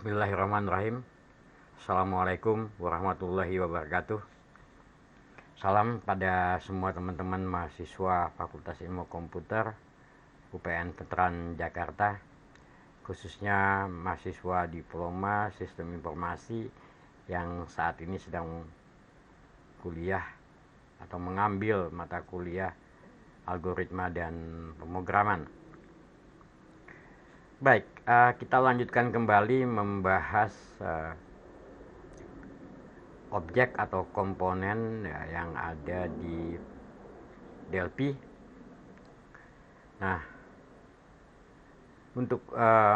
Bismillahirrahmanirrahim. Assalamualaikum warahmatullahi wabarakatuh. Salam pada semua teman-teman mahasiswa Fakultas Ilmu Komputer UPN Veteran Jakarta, khususnya mahasiswa Diploma Sistem Informasi yang saat ini sedang kuliah atau mengambil mata kuliah algoritma dan pemrograman. Baik, kita lanjutkan kembali membahas objek atau komponen ya, yang ada di Delphi. Nah, untuk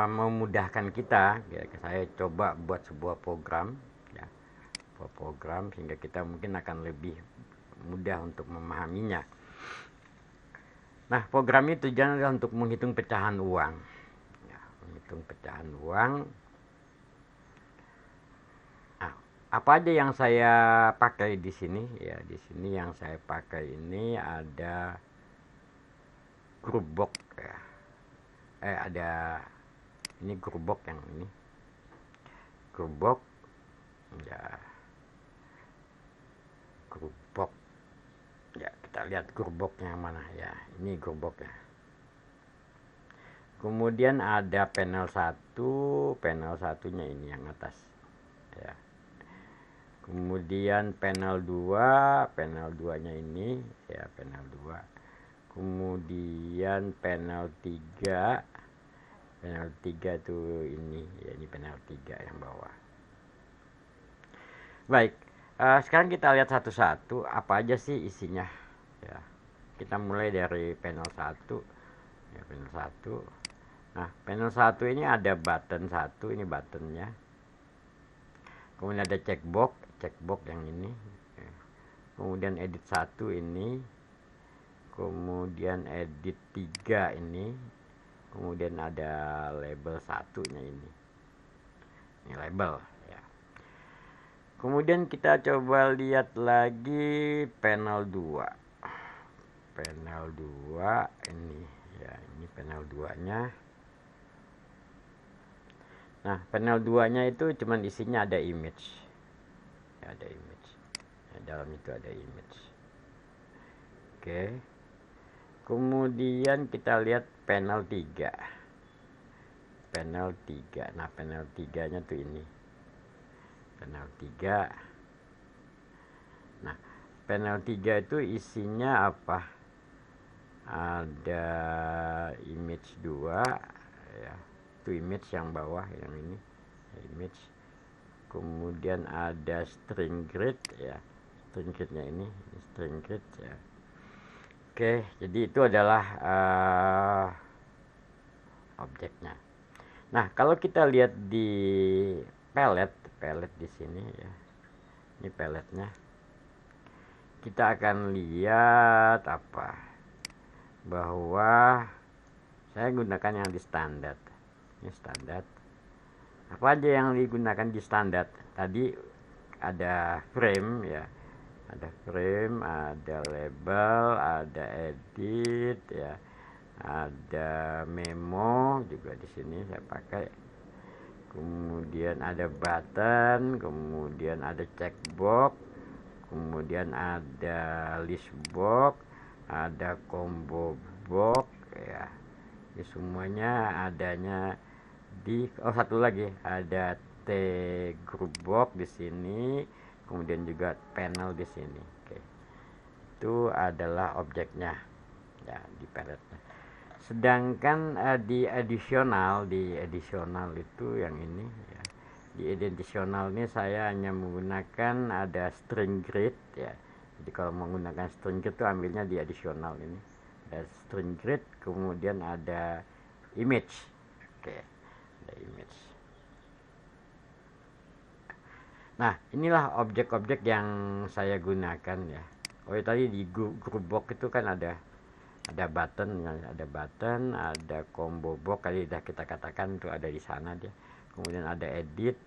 memudahkan kita, ya, saya coba buat sebuah program, ya, sehingga kita mungkin akan lebih mudah untuk memahaminya. Nah, program ini tujuannya adalah untuk menghitung pecahan uang. Menghitung pecahan uang. Nah, apa aja yang saya pakai di sini? Ya, di sini yang saya pakai ini ada grup box ya. Ada ini grup box yang ini. Grup box ya. Grup box. Ya, kita lihat grup boxnya mana ya. Ini grup box ya. Kemudian ada panel 1, panel satunya ini yang atas ya. Kemudian panel 2, panel 2-nya ini ya, panel 2. Kemudian panel 3, panel 3 itu ini ya, ini panel 3 yang bawah. Baik, sekarang kita lihat satu-satu apa aja sih isinya ya. Kita mulai dari panel 1 ya, panel 1. Nah, panel 1 ini ada button 1, ini buttonnya. Kemudian ada checkbox yang ini. Kemudian edit 1 ini. Kemudian edit 3 ini. Kemudian ada label 1-nya ini. Ini label ya. Kemudian kita coba lihat lagi panel 2. Panel 2 ini ya, ini panel 2-nya. Nah, panel 2-nya itu cuman isinya ada image. Ya, ada image. Ya, dalam itu ada image. Oke. Kemudian kita lihat panel 3. Panel 3. Nah, panel 3-nya tuh ini. Panel 3. Nah, panel 3 itu isinya apa? Ada image 2 ya. Itu image yang bawah, yang ini image. Kemudian ada string grid ya, string gridnya ini string grid ya. Oke, jadi itu adalah objeknya. Nah, kalau kita lihat di palette di sini ya, ini palette-nya, kita akan lihat apa, bahwa saya gunakan yang di standar. Ini standar. Apa aja yang digunakan di standar? Tadi ada frame ya. Ada frame, ada label, ada edit ya. Ada memo juga di sini saya pakai. Kemudian ada button, kemudian ada checkbox, kemudian ada list box, ada combo box ya. Ini semuanya adanya di satu lagi ada T group box di sini, kemudian juga panel di sini. Oke. Itu adalah objeknya ya di paletnya. Sedangkan di additional itu yang ini ya. Di additional ini saya hanya menggunakan ada string grid ya. Jadi kalau menggunakan string grid itu ambilnya di additional ini. Ada string grid, kemudian ada image. Oke. Ada image. Nah, inilah objek-objek yang saya gunakan ya. Oh, tadi di group box itu kan ada button, ada combo box, kali sudah kita katakan itu ada di sana dia. Kemudian ada edit,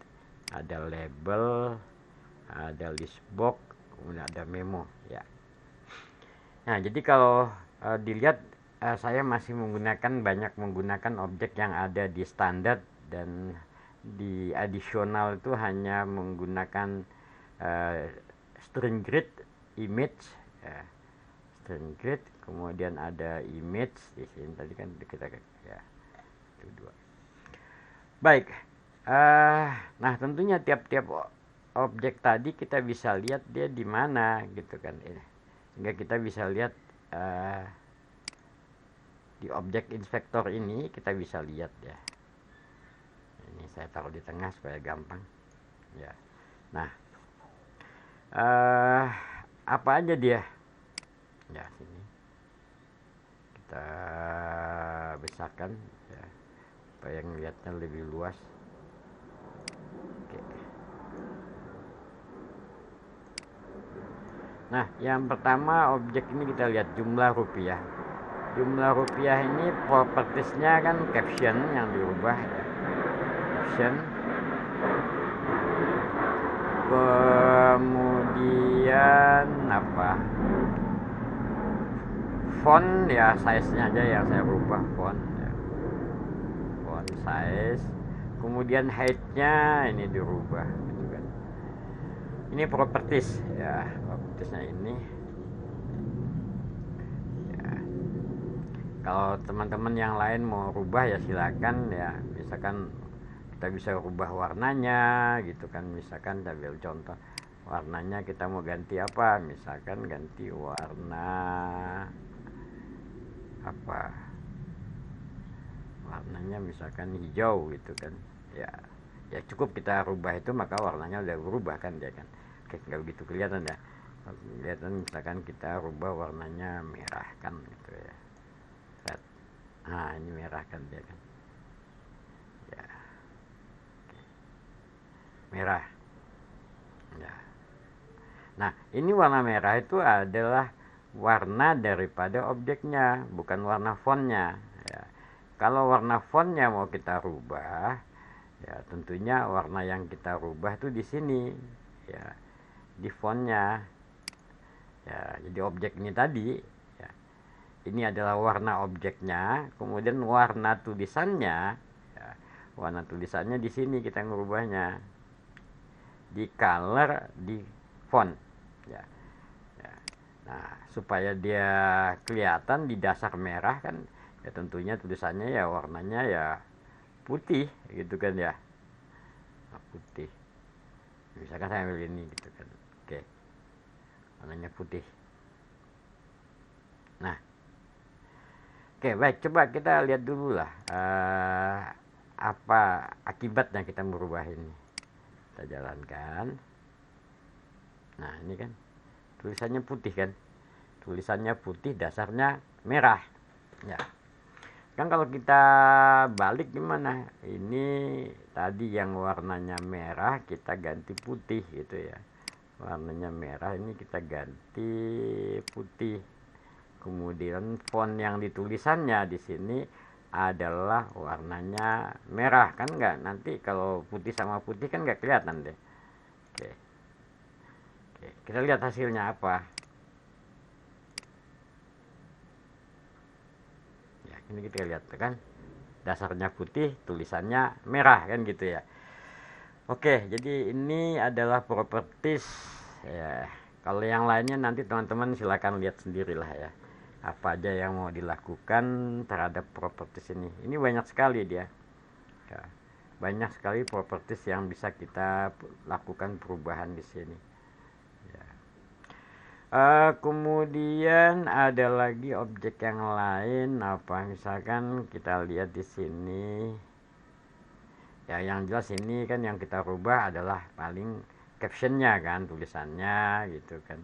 ada label, ada list box, kemudian ada memo ya. Nah, jadi kalau dilihat saya masih banyak menggunakan objek yang ada di standar dan di additional itu hanya menggunakan string grid image, ya. String grid, kemudian ada image di sini tadi kan kita ya itu dua. Baik, nah tentunya tiap-tiap objek tadi kita bisa lihat dia di mana gitu kan, sehingga kita bisa lihat di objek inspektor ini kita bisa lihat ya. Ini saya taruh di tengah supaya gampang ya. Nah, apa aja dia ya, sini kita besarkan ya supaya ngelihatnya lebih luas. Oke. Nah, yang pertama objek ini kita lihat jumlah rupiah. Jumlah rupiah ini propertiesnya kan caption yang dirubah ya. Caption, kemudian apa, font ya, size-nya aja yang saya rubah, font ya. Font size, kemudian height-nya ini dirubah gitu kan. Ini properties ya, propertiesnya ini ya. Kalau teman-teman yang lain mau rubah ya silakan ya, misalkan kita bisa rubah warnanya gitu kan, misalkan saya ambil contoh warnanya kita mau ganti apa, misalkan ganti warna apa, warnanya misalkan hijau gitu kan ya, ya cukup kita rubah itu maka warnanya udah berubah kan dia kan. Oke, nggak begitu kelihatan ya, kelihatan misalkan kita rubah warnanya merah kan gitu ya, red. Nah ini merah kan dia kan ya. Oke. Merah ya. Nah ini warna merah itu adalah warna daripada objeknya, bukan warna fontnya ya. Kalau warna fontnya mau kita rubah ya, tentunya warna yang kita rubah itu di sini ya, di fontnya ya. Jadi objek ini tadi ya, ini adalah warna objeknya, kemudian warna tulisannya ya, warna tulisannya di sini kita ngerubahnya di color, di font ya. Ya. Nah supaya dia kelihatan di dasar merah kan ya, tentunya tulisannya ya warnanya ya putih gitu kan ya, nah, putih. Misalkan saya ambil ini gitu kan, oke, warnanya putih. Nah, oke baik, coba kita lihat dulu lah apa akibatnya kita merubah ini. Kita jalankan. Nah ini kan tulisannya putih kan, tulisannya putih, dasarnya merah ya. Kan kalau kita balik gimana, ini tadi yang warnanya merah kita ganti putih gitu ya, warnanya merah ini kita ganti putih, kemudian font yang ditulisannya di sini adalah warnanya merah kan, nggak, nanti kalau putih sama putih kan nggak kelihatan deh. Oke. Oke, kita lihat hasilnya apa ya. Ini kita lihat kan, dasarnya putih, tulisannya merah kan gitu ya. Oke, jadi ini adalah properties ya. Kalau yang lainnya nanti teman-teman silakan lihat sendirilah ya, apa aja yang mau dilakukan terhadap properties ini. Ini banyak sekali dia ya, banyak sekali properties yang bisa kita lakukan perubahan di sini ya. Kemudian ada lagi objek yang lain apa, misalkan kita lihat di sini ya. Yang jelas ini kan yang kita rubah adalah paling captionnya kan, tulisannya gitu kan.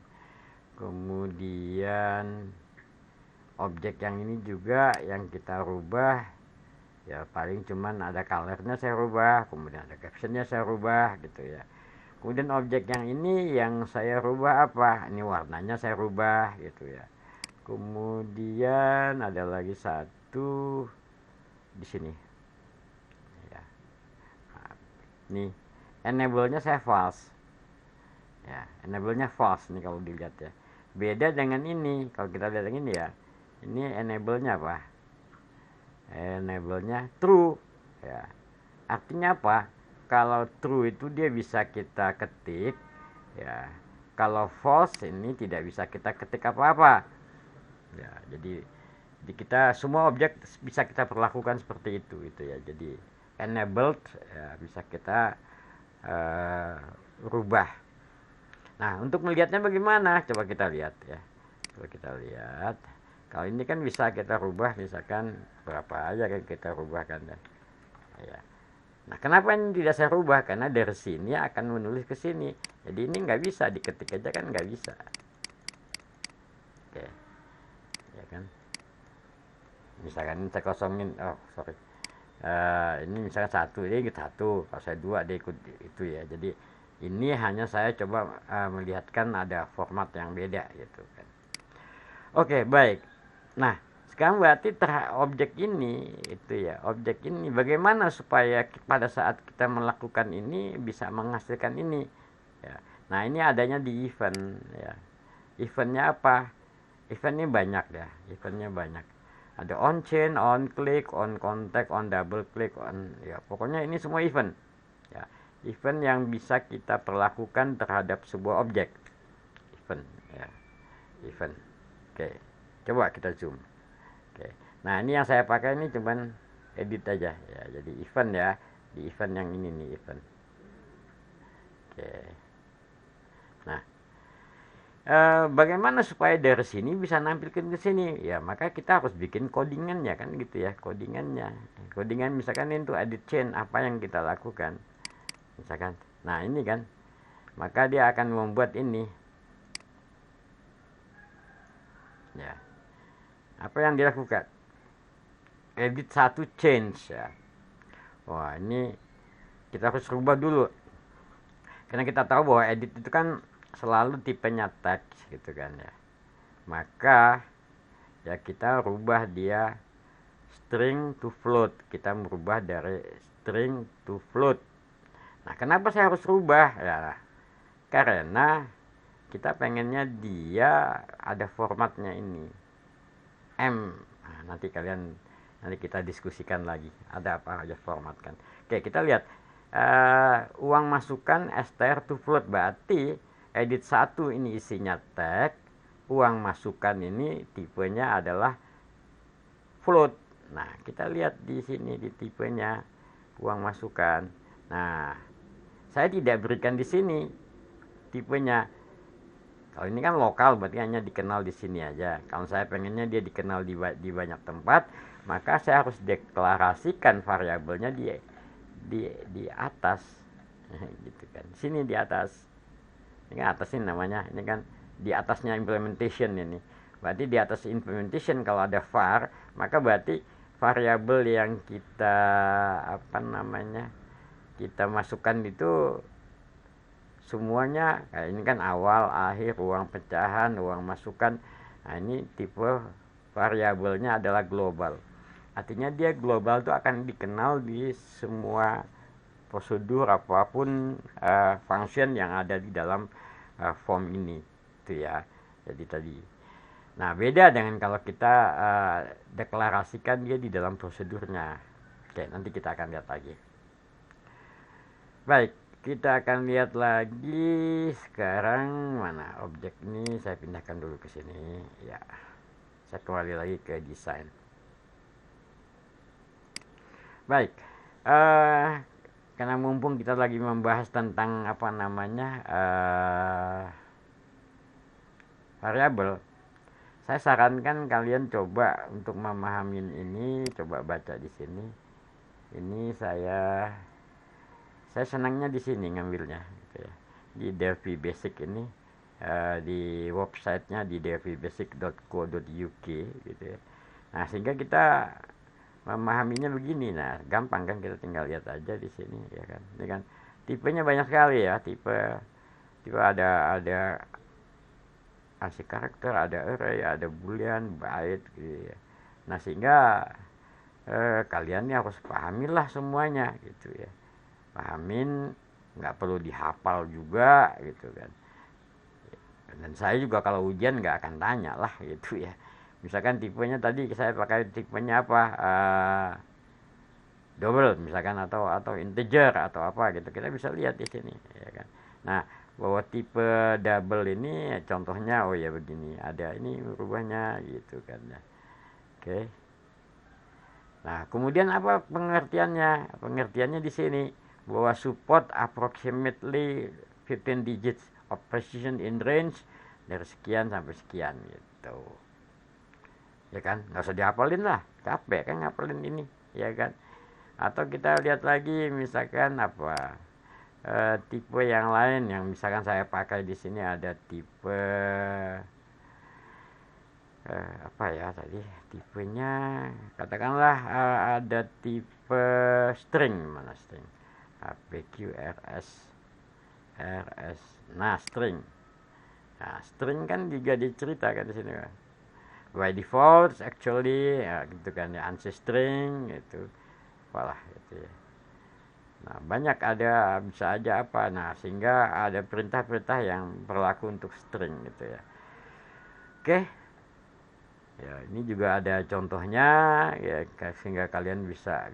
Kemudian objek yang ini juga yang kita rubah ya, paling cuman ada colornya saya rubah, kemudian ada captionnya saya rubah gitu ya. Kemudian objek yang ini yang saya rubah apa, ini warnanya saya rubah gitu ya. Kemudian ada lagi satu di sini ya. Nah, nih enable-nya saya false ya, enable-nya false nih kalau dilihat ya. Beda dengan ini, kalau kita lihat yang ini ya, ini enable-nya apa, enable-nya true ya. Artinya apa, kalau true itu dia bisa kita ketik, ya. Kalau false ini tidak bisa kita ketik apa-apa. Ya, jadi kita semua objek bisa kita perlakukan seperti itu ya. Jadi enabled ya, bisa kita rubah. Nah, untuk melihatnya bagaimana? Coba kita lihat ya. Coba kita lihat. Kalau ini kan bisa kita rubah, misalkan berapa aja kan kita rubahkan ya. Nah, kenapa ini tidak saya rubah? Karena dari sini akan menulis ke sini. Jadi ini nggak bisa diketik aja kan nggak bisa. Oke, ya kan. Misalkan ini saya kosongin, oh sorry. Ini misalkan satu, dia ikut satu. Kalau saya dua, dia ikut itu ya. Jadi ini hanya saya coba melihatkan ada format yang beda gitu kan. Oke, baik. Nah, sekarang berarti objek ini itu ya, objek ini bagaimana supaya pada saat kita melakukan ini bisa menghasilkan ini ya. Nah, ini adanya di event ya. Eventnya apa? Eventnya banyak ya, eventnya banyak. Ada on chain, on click, on contact, on double click, on ya pokoknya ini semua event ya. Event yang bisa kita perlakukan terhadap sebuah objek. Event ya. Event. Oke. Coba kita zoom. Oke. Nah, ini yang saya pakai ini cuman edit aja ya. Jadi event ya. Di event yang ini nih event. Oke. Nah, bagaimana supaya dari sini bisa nampilkan ke sini? Ya, maka kita harus bikin codingannya kan gitu ya, codingannya. Codingan misalkan itu edit chain apa yang kita lakukan. Misalkan. Nah, ini kan. Maka dia akan membuat ini. Ya. Apa yang dilakukan? Edit satu change ya. Wah, ini kita harus rubah dulu. Karena kita tahu bahwa edit itu kan selalu tipenya text gitu kan ya. Maka ya kita rubah dia string to float. Kita merubah dari string to float. Nah, kenapa saya harus rubah? Ya, karena kita pengennya dia ada formatnya ini. M. Nah, nanti kita diskusikan lagi ada apa aja format kan. Oke, kita lihat uang masukan str to float, berarti edit 1 ini isinya tag, uang masukan ini tipenya adalah float. Nah, kita lihat di sini di tipenya uang masukan. Nah, saya tidak berikan di sini tipenya. Kalau ini kan lokal, berarti hanya dikenal di sini aja. Kalau saya pengennya dia dikenal di banyak tempat, maka saya harus deklarasikan variabelnya di atas, gitu kan. Sini di atas. Ini kan atas ini namanya. Ini kan di atasnya implementation ini. Berarti di atas implementation kalau ada var, maka berarti variabel yang kita kita masukkan itu semuanya kayak ini kan awal, akhir, uang pecahan, uang masukan. Nah, ini tipe variabelnya adalah global. Artinya dia global itu akan dikenal di semua prosedur apapun function yang ada di dalam form ini itu ya. Jadi tadi. Nah, beda dengan kalau kita deklarasikan dia di dalam prosedurnya. Oke, nanti kita akan lihat lagi. Baik, kita akan lihat lagi sekarang mana objek ini. Saya pindahkan dulu ke sini ya. Saya kembali lagi ke desain. Baik, karena mumpung kita lagi membahas tentang variabel, saya sarankan kalian coba untuk memahami ini, coba baca di sini. Ini saya senangnya di sini ngambilnya gitu ya. Di Delphi Basic ini di websitenya di delphibasic.co.uk gitu ya. Nah, sehingga kita memahaminya begini. Nah, gampang kan, kita tinggal lihat aja di sini ya kan. Ini kan tipenya banyak sekali ya, tipe ada asik karakter, ada array, ada boolean, byte gitu ya. Nah, sehingga kalian ini harus pahamilah semuanya gitu ya. Pahamin, nggak perlu dihafal juga gitu kan. Dan saya juga kalau ujian nggak akan tanya lah gitu ya. Misalkan tipenya tadi saya pakai tipenya apa, double misalkan, atau integer atau apa gitu, kita bisa lihat di sini ya kan. Nah, bahwa tipe double ini contohnya, oh ya begini, ada ini merubahnya gitu kan ya. Oke. Nah, kemudian apa pengertiannya? Pengertiannya di sini bahwa support approximately 15 digits of precision in range dari sekian sampai sekian gitu. Ya kan? Nggak usah dihafalin lah, capek kan ngapalin ini, ya kan? Atau kita lihat lagi misalkan apa? Tipe yang lain yang misalkan saya pakai di sini ada tipe apa ya tadi tipenya, katakanlah ada tipe string, mana string, PQRS RS, nah string. Nah, string kan juga diceritakan di sini kan. By default actually ya, gitu kan ya, ANSI string gitu. Apalah gitu ya. Nah, banyak ada bisa aja apa. Nah, sehingga ada perintah-perintah yang berlaku untuk string gitu ya. Oke. Ya, ini juga ada contohnya ya, sehingga kalian bisa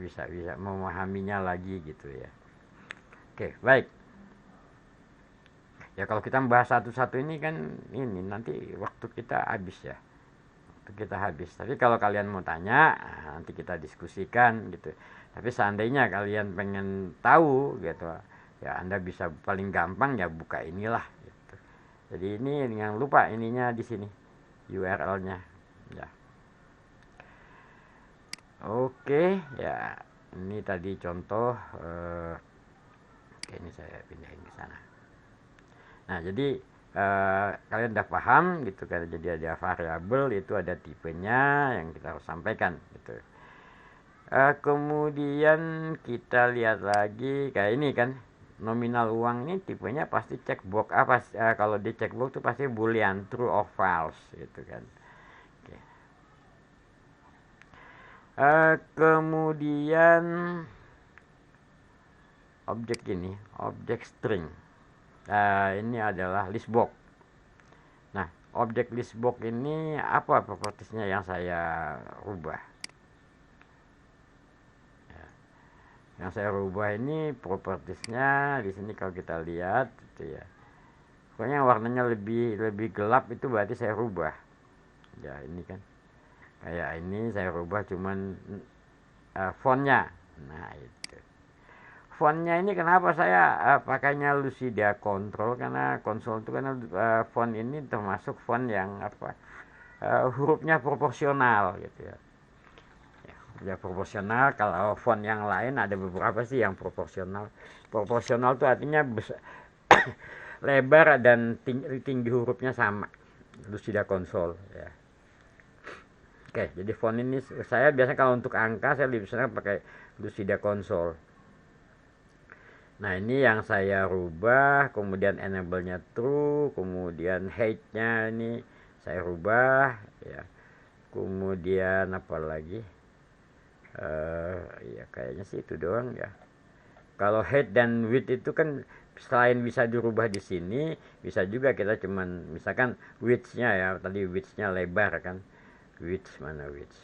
memahaminya lagi gitu ya. Oke, baik. Ya kalau kita membahas satu-satu ini kan ini nanti waktu kita habis ya. Waktu kita habis. Tapi kalau kalian mau tanya, nanti kita diskusikan gitu. Tapi seandainya kalian pengen tahu gitu, ya Anda bisa paling gampang ya buka inilah gitu. Jadi ini jangan lupa ininya di sini URL-nya. Ya. Oke, ya ini tadi contoh. Oke, ini saya pindahin ke sana. Nah, jadi kalian udah paham gitu kan. Jadi ada variabel itu ada tipenya yang kita harus sampaikan gitu. Kemudian kita lihat lagi kayak ini kan, nominal uang ini tipenya pasti checkbox apa, kalau di checkbox itu pasti boolean true or false gitu kan. Oke. Kemudian objek ini, objek string. Ini adalah listbox. Nah, objek listbox ini apa propertiesnya yang saya rubah? Ya, yang saya rubah ini propertiesnya di sini kalau kita lihat gitu ya. Pokoknya warnanya lebih gelap itu berarti saya rubah. Ya, ini kan. Kayak ini saya rubah cuman fontnya. Nah, itu. Fontnya ini kenapa saya pakainya Lucida Control, karena konsol itu kan font ini termasuk font yang apa, hurufnya proporsional gitu ya. Ya proporsional. Kalau font yang lain ada beberapa sih yang proporsional. Proporsional itu artinya lebar dan tinggi hurufnya sama. Lucida Console ya. Oke, jadi font ini saya biasanya kalau untuk angka saya lebih senang pakai Lucida Console. Nah, ini yang saya rubah, kemudian enable-nya true, kemudian height-nya ini saya rubah ya. Kemudian apa lagi? Ya kayaknya sih itu doang ya. Kalau height dan width itu kan selain bisa dirubah di sini, bisa juga kita cuman misalkan width-nya ya, tadi width-nya lebar kan. Width mana width?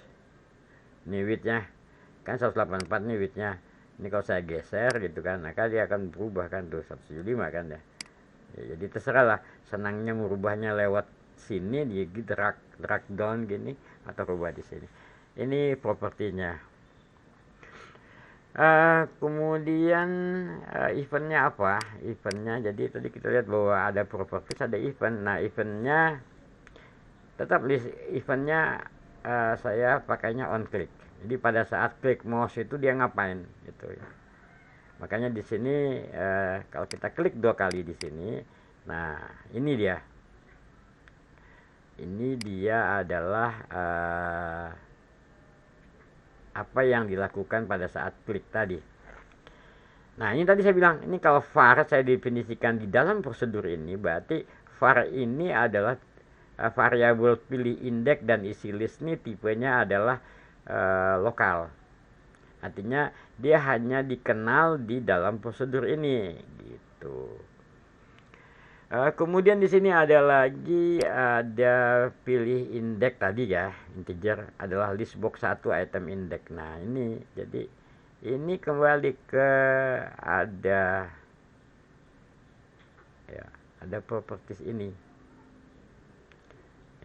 Ini width-nya kan 184 nih width-nya. Ini kalau saya geser gitu kan, maka dia akan berubah kan tuh 175 kan ya. Jadi terserah lah, senangnya merubahnya lewat sini di drag down gini atau rubah di sini. Ini propertinya. Kemudian eventnya apa? Eventnya jadi tadi kita lihat bahwa ada properties, ada event. Nah, eventnya tetap list eventnya saya pakainya on click. Jadi pada saat klik mouse itu dia ngapain gitu ya. Makanya di sini kalau kita klik 2 kali di sini, nah ini dia. Ini dia adalah apa yang dilakukan pada saat klik tadi. Nah, ini tadi saya bilang, ini kalau var saya definisikan di dalam prosedur ini, berarti var ini adalah variabel pilih indeks dan isi list ini tipenya adalah lokal. Artinya dia hanya dikenal di dalam prosedur ini gitu. Kemudian di sini ada lagi ada pilih indeks tadi ya, integer adalah list box 1 item index. Nah, ini jadi ini kembali ke ada ya, ada properties ini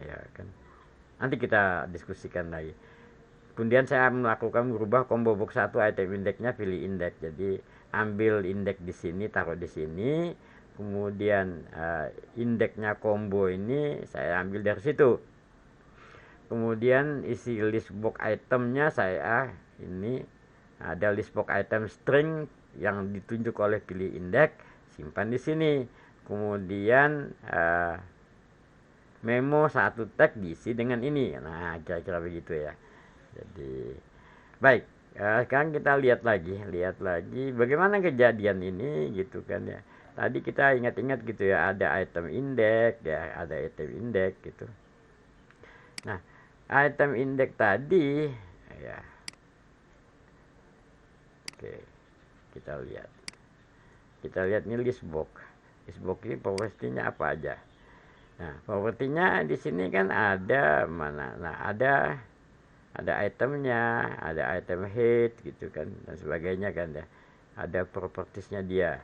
ya kan, nanti kita diskusikan lagi. Kemudian saya melakukan merubah combo box 1 item indexnya, pilih indeks. Jadi ambil indeks di sini, taruh di sini. Kemudian indeksnya combo ini saya ambil dari situ. Kemudian isi list box itemnya saya ini ada list box item string yang ditunjuk oleh pilih indeks, simpan di sini. Kemudian memo satu tag diisi dengan ini. Nah, kira-kira begitu ya. Jadi baik, sekarang kita lihat lagi bagaimana kejadian ini gitu kan ya. Tadi kita ingat-ingat gitu ya, ada item index ya, ada item index gitu. Nah, item index tadi ya. Oke, kita lihat. Kita lihat nih list box. List box ini propertinya apa aja? Nah, propertinya di sini kan ada mana? Nah, ada itemnya, ada item head gitu kan, dan sebagainya kan ya. Ada propertiesnya dia.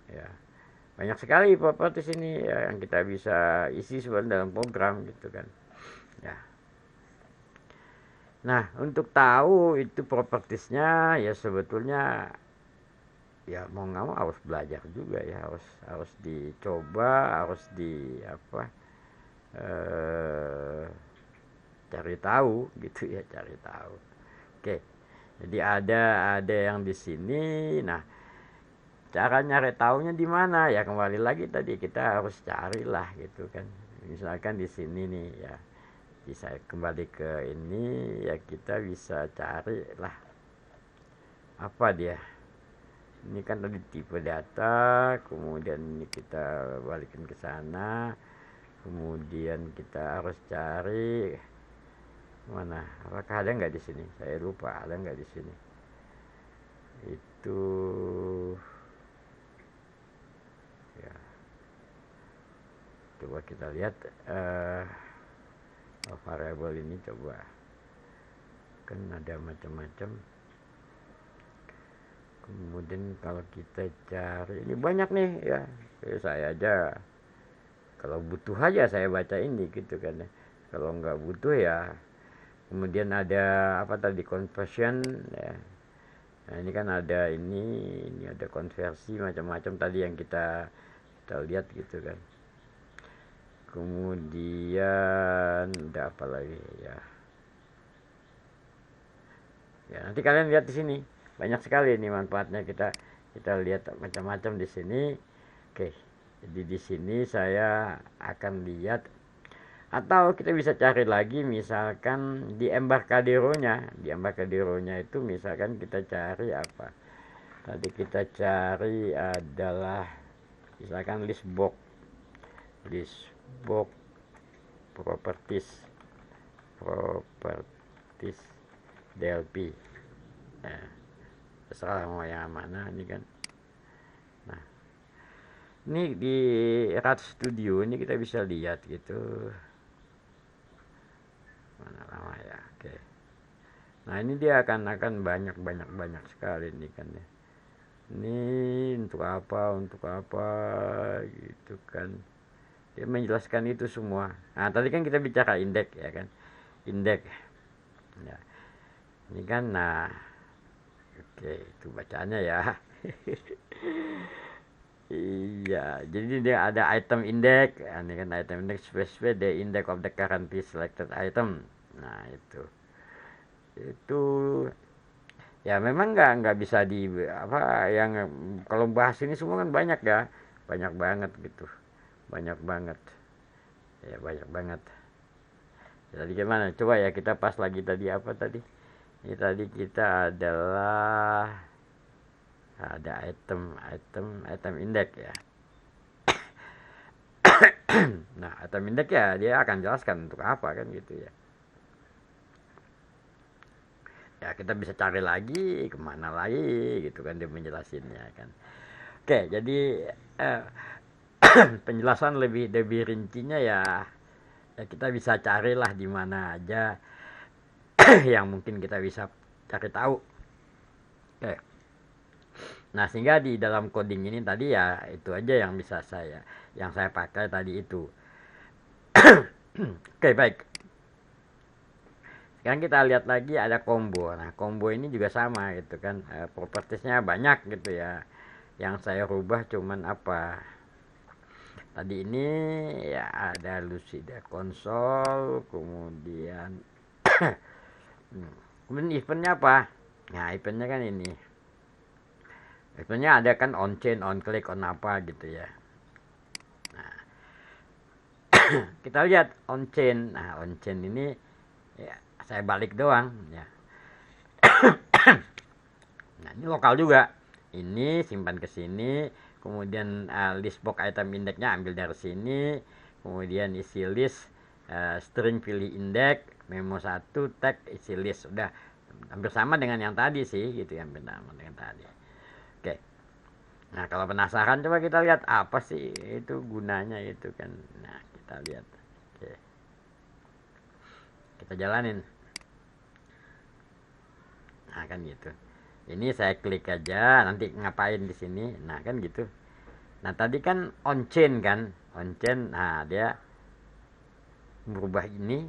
Ya. Banyak sekali properties ini ya, yang kita bisa isi sebenarnya dalam program gitu kan. Ya. Nah, untuk tahu itu propertiesnya ya sebetulnya ya mau nggak mau harus belajar juga ya, harus dicoba, harus cari tahu gitu ya, cari tahu. Oke, jadi ada yang di sini. Nah, cara nyari taunya di mana ya, kembali lagi tadi kita harus carilah gitu kan. Misalkan di sini nih ya, bisa kembali ke ini ya, kita bisa carilah apa dia. Ini kan tadi tipe data, kemudian ini kita balikin ke sana, kemudian kita harus cari mana, apakah ada nggak di sini, saya lupa ada nggak di sini itu ya. Coba kita lihat variable ini, coba kan ada macam-macam. Kemudian kalau kita cari, ini banyak nih ya, saya aja kalau butuh aja saya baca ini gitu kan ya. Kalau nggak butuh ya, kemudian ada apa tadi, conversion ya. Nah, ini kan ada ini ada konversi macam-macam tadi yang kita lihat gitu kan. Kemudian ada apa lagi ya. Ya, nanti kalian lihat di sini. Banyak sekali ini manfaatnya, kita lihat macam-macam di sini. Oke. Jadi di sini saya akan lihat, atau kita bisa cari lagi misalkan di Embarcadero-nya. Di Embarcadero-nya itu misalkan kita cari apa? Tadi kita cari adalah misalkan list box properties DLP. Nah, terserah mau yang mana ini kan. Nah, ini di RAD Studio ini kita bisa lihat gitu. Mana lama ya, oke. Nah, ini dia akan banyak sekali ini kan ya. Ini untuk apa gitu kan. Dia menjelaskan itu semua. Nah, tadi kan kita bicara indeks ya kan. Indeks. Ya. Ini kan, nah, oke, itu bacaannya ya. Iya, jadi dia ada item index. Ini kan item index, specify the index of the currently selected item. Nah, itu ya memang nggak bisa di apa yang, kalau bahas ini semua kan banyak ya, banyak banget gitu, banyak banget ya, banyak banget. Jadi gimana, coba ya kita pas lagi tadi apa tadi. Ini tadi kita adalah ada item index ya. Nah, item index ya dia akan jelaskan untuk apa kan gitu ya. Ya kita bisa cari lagi kemana lagi gitu kan dia menjelasinnya kan. Oke, jadi penjelasan lebih rincinya ya kita bisa carilah di mana aja yang mungkin kita bisa cari tahu. Oke. Nah, sehingga di dalam coding ini tadi ya itu aja yang saya pakai tadi itu. Oke, baik. Sekarang kita lihat lagi ada combo. Nah, combo ini juga sama gitu kan. Propertiesnya banyak gitu ya. Yang saya rubah cuman apa? Tadi ini ya ada Lucida Console, kemudian kemudian eventnya apa? Nah, eventnya kan ini. Eventnya ada kan on chain, on click, on apa gitu ya. Nah, kita lihat on chain. Nah, on chain ini ya saya balik doang ya. Nah, ini lokal juga. Ini simpan ke sini, kemudian list box item indexnya ambil dari sini, kemudian isi list string pilih index, memo 1 tag isi list. Udah hampir sama dengan yang tadi sih gitu ya, hampir sama dengan tadi. Oke. Nah, kalau penasaran coba kita lihat apa sih itu gunanya itu kan. Nah, kita lihat. Oke. Kita jalanin. Nah, kan gitu. Ini saya klik aja, nanti ngapain di sini. Nah, kan gitu. Nah, tadi kan on chain kan. On chain, nah dia merubah ini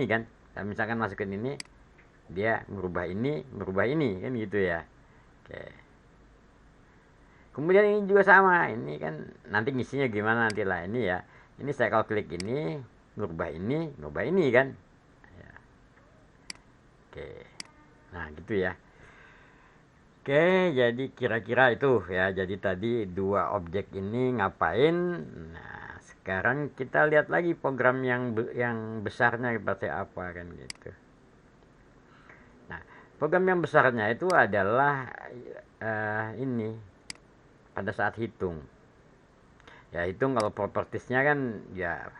kan. Nah, misalkan masukin ini, dia merubah ini kan gitu ya. Oke. Kemudian ini juga sama. Ini kan nanti ngisinya gimana nanti lah ini ya. Ini saya kalau klik ini, merubah ini kan. Ya. Oke. Nah, gitu ya. Oke, jadi kira-kira itu ya. Jadi tadi dua objek ini ngapain? Nah, sekarang kita lihat lagi program yang besarnya seperti apa kan gitu. Nah, program yang besarnya itu adalah ini pada saat hitung. Ya, hitung kalau propertiesnya kan ya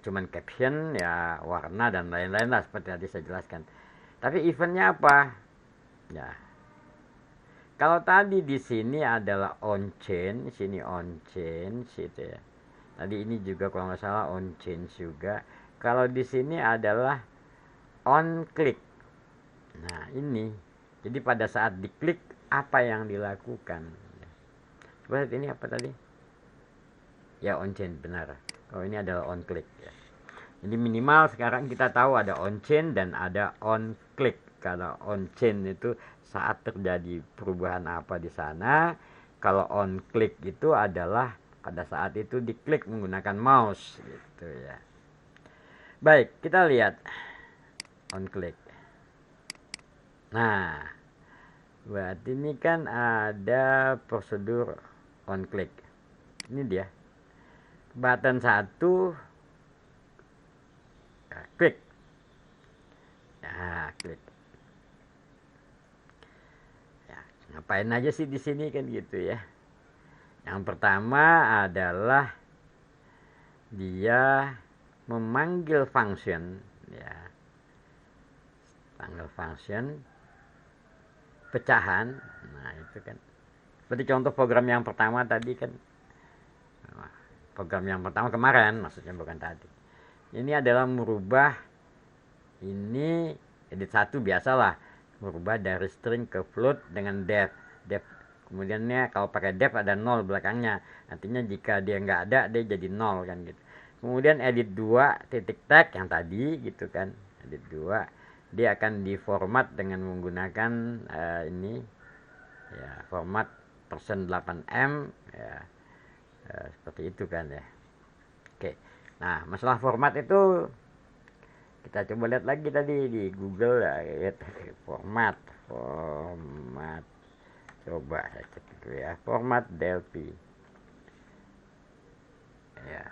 cuman caption, ya warna dan lain-lain lah seperti tadi saya jelaskan. Tapi eventnya apa? Ya, kalau tadi di sini adalah on chain, sini on chain, situ ya. Tadi ini juga kalau nggak salah on chain juga. Kalau di sini adalah on click. Nah, ini. Jadi pada saat diklik apa yang dilakukan? Coba lihat ini apa tadi? Ya on chain benar. Oh, ini adalah on click ya. Jadi minimal sekarang kita tahu ada on chain dan ada on click. Kalau on chain itu saat terjadi perubahan apa di sana, kalau on click itu adalah pada saat itu diklik menggunakan mouse gitu ya. Baik, kita lihat on click. Nah, berarti ini kan ada prosedur on click. Ini dia. Button 1 klik. Nah, klik. Ngapain aja sih di sini kan gitu ya. Yang pertama adalah dia memanggil function ya. Panggil function pecahan. Nah, itu kan. Seperti contoh program yang pertama tadi kan. Program yang pertama kemarin maksudnya bukan tadi. Ini adalah merubah ini edit 1 biasalah. Merubah dari string ke float dengan def. Kemudiannya kalau pakai def ada 0 belakangnya, artinya jika dia nggak ada dia jadi 0 kan gitu. Kemudian edit 2 titik tag yang tadi gitu kan, edit 2 dia akan diformat dengan menggunakan ini ya, format persen 8M ya, seperti itu kan ya. Oke, nah masalah format itu kita coba lihat lagi tadi di Google ya, lihat format coba saya cek dulu ya, format Delphi ya.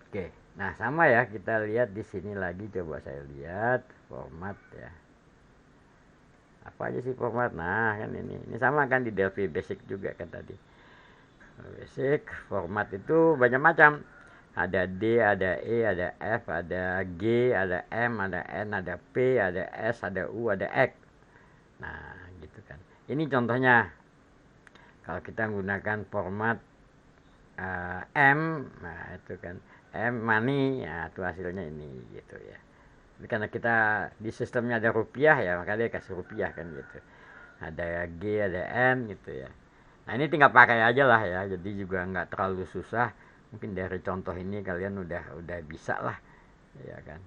Oke, nah sama ya, kita lihat di sini lagi, coba saya lihat format ya, apa aja sih format. Nah kan ini sama kan di Delphi Basic juga kan tadi. Basic format itu banyak macam, ada D, ada E, ada F, ada G, ada M, ada N, ada P, ada S, ada U, ada X. Nah gitu kan, ini contohnya kalau kita menggunakan format M, nah itu kan money, ya itu hasilnya ini gitu ya. Karena kita di sistemnya ada rupiah ya, maka dia kasih rupiah kan gitu. Ada G, ada N gitu ya. Nah ini tinggal pakai aja lah ya, jadi juga nggak terlalu susah. Mungkin dari contoh ini kalian udah bisa lah, ya kan?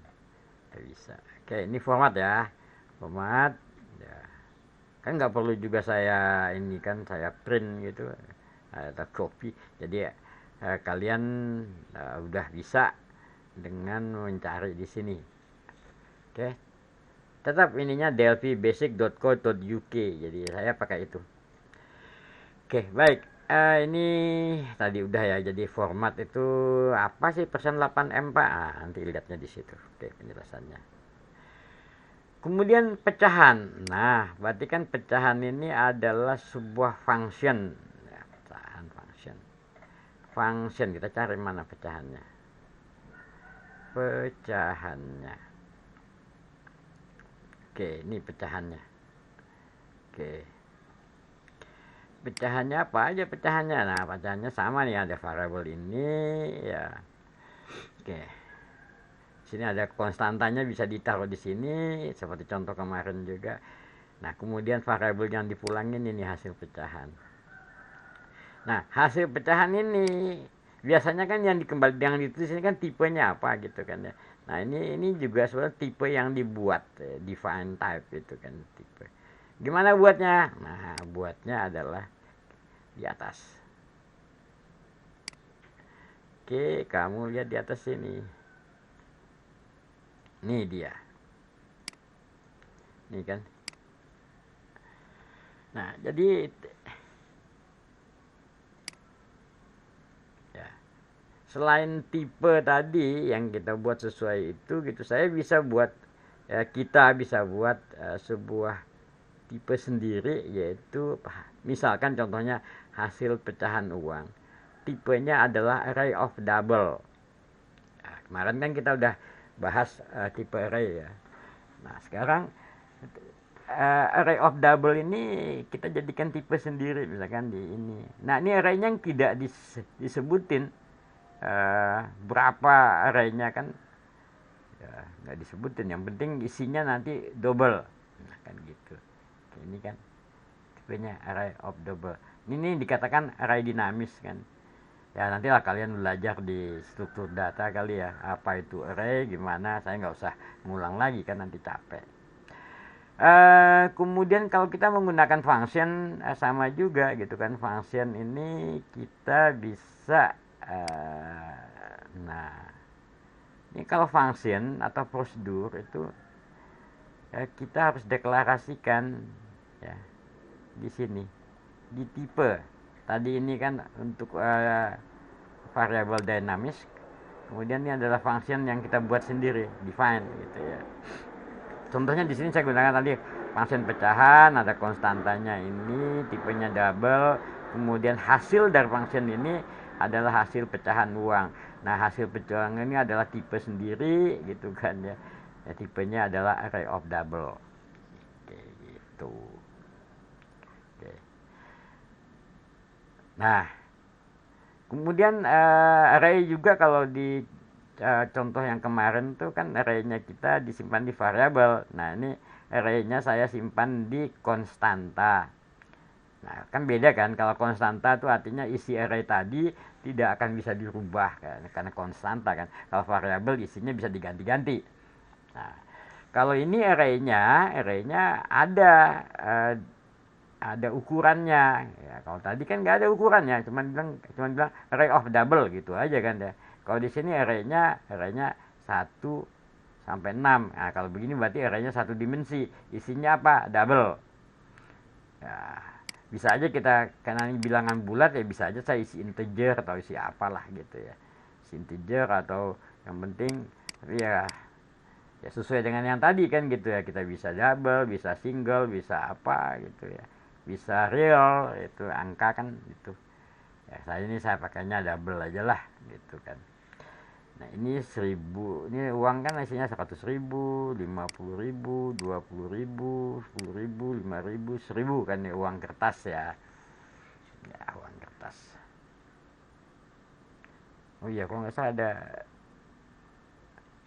Udah bisa. Oke, ini format ya, format. Ya. Kan nggak perlu juga saya ini kan saya print gitu atau copy. Jadi kalian udah bisa dengan mencari di sini. Oke. Tetap ininya delphibasic.co.uk. Jadi saya pakai itu. Oke, baik. Ini tadi udah ya. Jadi format itu apa sih persen 8M Pak? Nanti lihatnya di situ. Oke, penjelasannya. Kemudian pecahan. Nah, berarti kan pecahan ini adalah sebuah function. Ya, pecahan function. Function kita cari mana pecahannya? Pecahannya. Oke, ini pecahannya. Oke. Pecahannya apa aja pecahannya? Nah, pecahannya sama nih, ada variabel ini ya. Oke. Sini ada konstantanya bisa ditaruh di sini seperti contoh kemarin juga. Nah, kemudian variabel yang dipulangin ini hasil pecahan. Nah, hasil pecahan ini biasanya kan yang ditulis ini kan tipenya apa gitu kan ya. Nah, ini juga sebenarnya tipe yang dibuat, define type itu kan tipe. Gimana buatnya? Nah, buatnya adalah di atas. Oke, kamu lihat di atas sini. Ini dia. Ini kan. Nah, jadi ya. Selain tipe tadi yang kita buat sesuai itu gitu, saya bisa buat kita bisa buat sebuah tipe sendiri, yaitu misalkan contohnya hasil pecahan uang. Tipenya adalah array of double. Nah, kemarin kan kita udah bahas tipe array ya. Nah, sekarang array of double ini kita jadikan tipe sendiri misalkan di ini. Nah, ini arraynya yang tidak disebutin berapa arraynya kan ya, nggak disebutin, yang penting isinya nanti double. Nah, kan gitu. Ini kan tipenya array of double. Ini dikatakan array dinamis kan. Ya nantilah kalian belajar di struktur data kali ya, apa itu array, gimana, saya nggak usah ngulang lagi kan nanti capek. Kemudian kalau kita menggunakan function sama juga gitu kan, function ini kita bisa nah ini kalau function atau prosedur itu kita harus deklarasikan ya di sini di tipe. Tadi ini kan untuk variabel dinamis, kemudian ini adalah function yang kita buat sendiri, define gitu ya. Contohnya di sini saya gunakan tadi function pecahan, ada konstantanya ini, tipenya double, kemudian hasil dari function ini adalah hasil pecahan uang. Nah, hasil pecahan ini adalah tipe sendiri gitu kan ya. Ya tipenya adalah array of double. Oke, gitu. Oke. Nah, kemudian array juga kalau di contoh yang kemarin tuh kan arraynya kita disimpan di variabel. Nah, ini arraynya saya simpan di konstanta. Nah, kan beda kan, kalau konstanta tuh artinya isi array tadi tidak akan bisa dirubah kan, karena konstanta kan. Kalau variabel isinya bisa diganti-ganti. Nah, kalau ini arraynya ada ukurannya ya. Kalau tadi kan nggak ada ukurannya, cuma bilang array of double gitu aja kan ya. Kalau di sini arraynya 1 sampai 6. Nah, kalau begini berarti arraynya satu dimensi, isinya apa? Double. Ya, bisa aja kita, karena ini bilangan bulat ya, bisa aja saya isi integer atau isi apalah gitu ya. Isi integer atau yang penting ya sesuai dengan yang tadi kan gitu ya. Kita bisa double, bisa single, bisa apa gitu ya, bisa real, itu angka kan gitu ya. Saya pakainya double aja lah gitu kan. Nah, ini 1000, ini uang kan isinya 100.000, 50.000, 20.000, 10.000, 5.000, 1.000 kan ya, uang kertas ya. Ya, uang kertas. Oh iya, kalau nggak salah ada